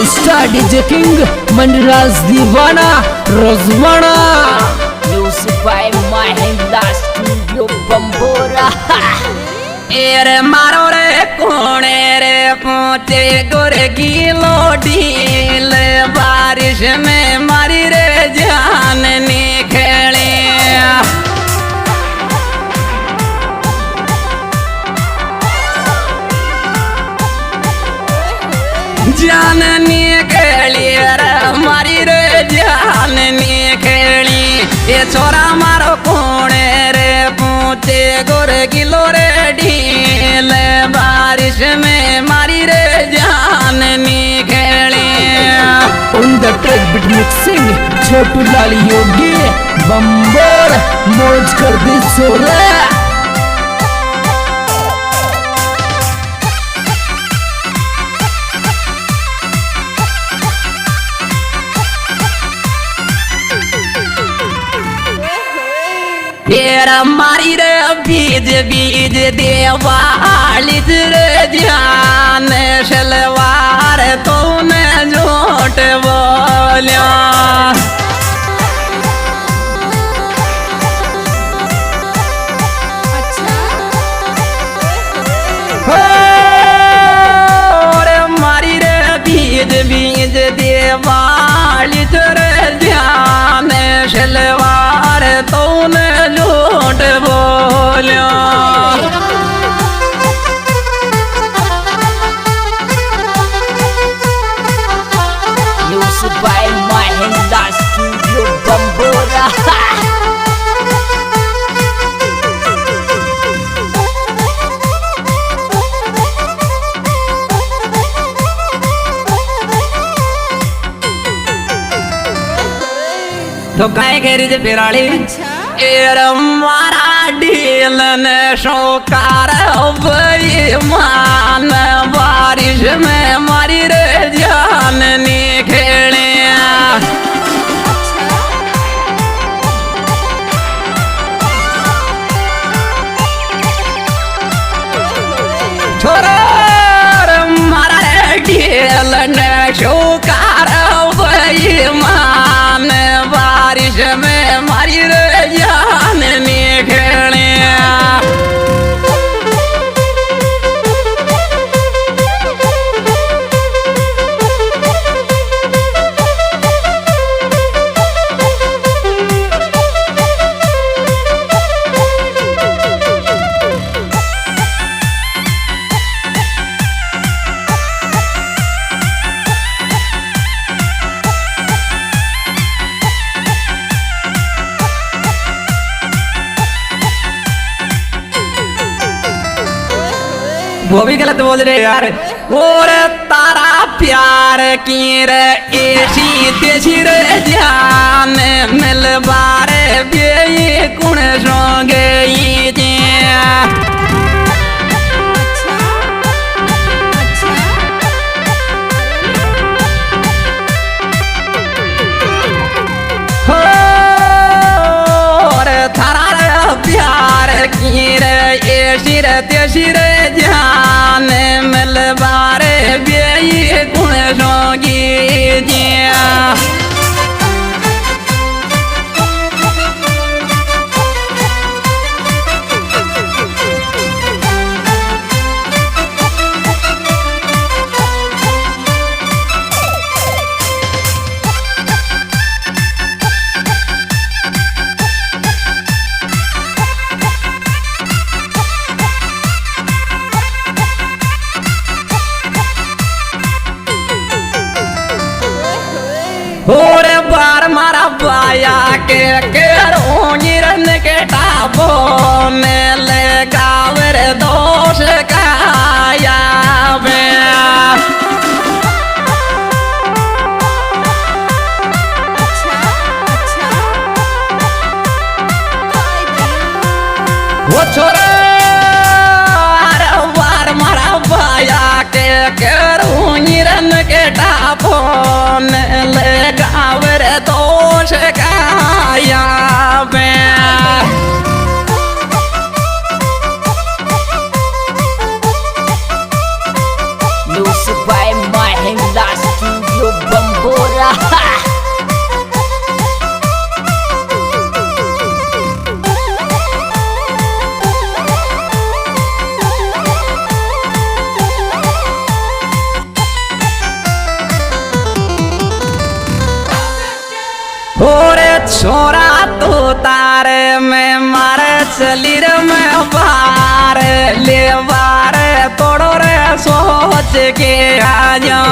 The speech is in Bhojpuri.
Superstar DJ king Manraj Deewana Rojwana music by Mahindra studio Bambora. एरे मारो रे कोने रे पहुंचे गुर गिलो ढील बारिश में मारी रे जान निकले जान निकली रे मारी रे जान निकली ये छोरा मारो कोने रे पहुंचे गुर गिलो रे ढील बारिश में मारी रे जान निकली। On the track beat mixing Chhotu Lal Yogi बम्बर मौज कर दी सोला। तेरा मारी रे बीज बीज देवाली रे ध्यान शलवार तूने झूठ बोलिया मारी रे बीज बीज देवाली रे ध्यान शलवार तूने झूठ बोलिया। Music by Mahindra studio Bambora. तो काय करी जे पिराली एर मारा ढील ने शोकार मान बारिश में मारी रे जान निकले छोरा मारा ढील ने शोकार मान बारिश में मारी रे जान निकले वो भी गलत बोल रहे यार। और तारा प्यार की रे ऐसी तेजी रे जान मिल बारे बेई कुण सो गई जे प्यार की रे ऐसी रे तेजी रे जान मिल बारे बेई गुण सोगी जिया। और बार मारा बाया के करो निरन के टापो में ले गावर दोष काया बे वो छोरा बार मारा बाया के करो निरन के टापो में ले गावर दोष काया बे छोरा तो तारे में मारे चली रे मैं बार ले बार तोड़ो रे सोच के आ जा